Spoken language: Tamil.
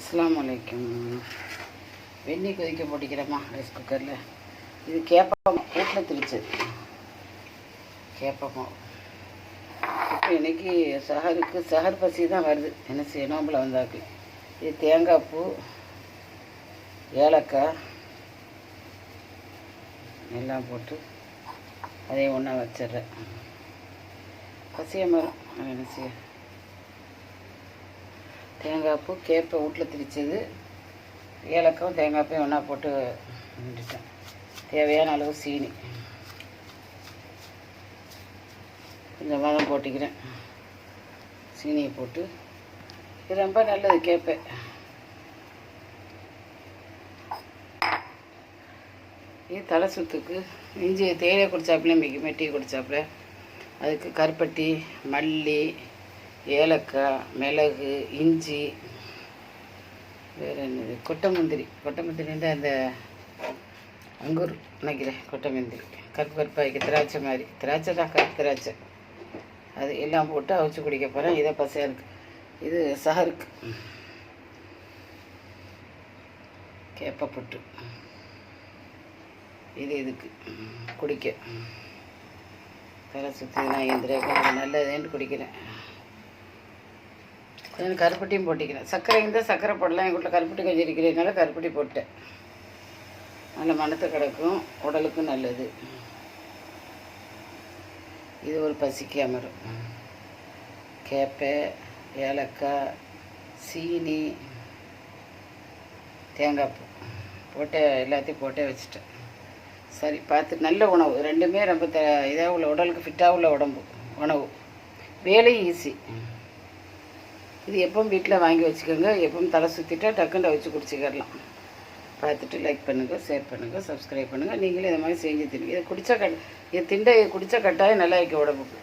அஸ்ஸலாமு அலைக்கும். வெந்நீர் கொதிக்க போட்டிக்கிறேம்மா ரைஸ் குக்கரில். இது கேப்பமா வீட்டில் திரிச்சது கேப்பமா. இப்போ இன்றைக்கி சஹர் பசி தான் வருது. என்ன செய்ய நோம்பில் வந்தாக்கு. இது தேங்காய் பூ, ஏலக்காய் எல்லாம் போட்டு அதையும் ஒன்றா வச்சிட்றேன். பசிய மரம் என்ன செய்ய. தேங்காய் பூ, கேப்பை வீட்டில் திரிச்சது, ஏலக்காயும் தேங்காய் பூ ஒன்றா போட்டு வந்துட்டேன். தேவையான அளவு சீனி கொஞ்சமாக தான் போட்டிக்கிறேன். சீனியை போட்டு இது ரொம்ப நல்லது கேப்பை. இது தலை சுத்துக்கு இஞ்சி தேயிலை குடித்தாப்புல மெட்டி குடித்தாப்புல. அதுக்கு கருப்பட்டி, மல்லி, ஏலக்காய், மிளகு, இஞ்சி, வேறு என்னது கொட்டை அந்த அங்கூர் நினைக்கிறேன். கொட்டை கருப்பாய்க்கு திராட்சை மாதிரி, திராட்சை தான், கருப்பு திராட்சை, அது எல்லாம் போட்டு அவிச்சு குடிக்க போகிறேன். இதை பசையாக இருக்குது. இது சஹருக்கு கேப்பை புட்டு. இதுக்கு குடிக்க தலை சுற்றிலாம் எந்திரம் நல்லதுன்னு குடிக்கிறேன். கொஞ்சம் கருப்பட்டியும் போட்டிக்கிறேன். சர்க்கரை இருந்தால் சர்க்கரை போடலாம். எங்கள் வீட்டில் கருப்பட்டி கொஞ்சம் இருக்கிறதுனால கருப்பட்டி போட்டேன். நல்ல மணத்தை கிடக்கும், உடலுக்கும் நல்லது. இது ஒரு பசிக்கு அமரும். கேப்பை, ஏலக்காய், சீனி, தேங்காய் பூ போட்டு எல்லாத்தையும் போட்டே வச்சுட்டேன். சரி, பார்த்து நல்ல உணவு. ரெண்டுமே ரொம்ப இதாக உள்ள, உடலுக்கு ஃபிட்டாக உள்ள உணவு. வேலையும் ஈஸி. இது எப்பவும் வீட்டில் வாங்கி வச்சுக்கோங்க. எப்பவும் தலை சுற்றிட்டா டக்குன்னு வச்சு குடிச்சிக்கிடலாம். பார்த்துட்டு லைக் பண்ணுங்கள், ஷேர் பண்ணுங்கள், சப்ஸ்கிரைப் பண்ணுங்கள். நீங்களும் இதை மாதிரி செஞ்சு தின்னு. இதை குடித்தா இது குடித்தா கட்டாயம் நல்லா வைக்க உடம்புக்கு.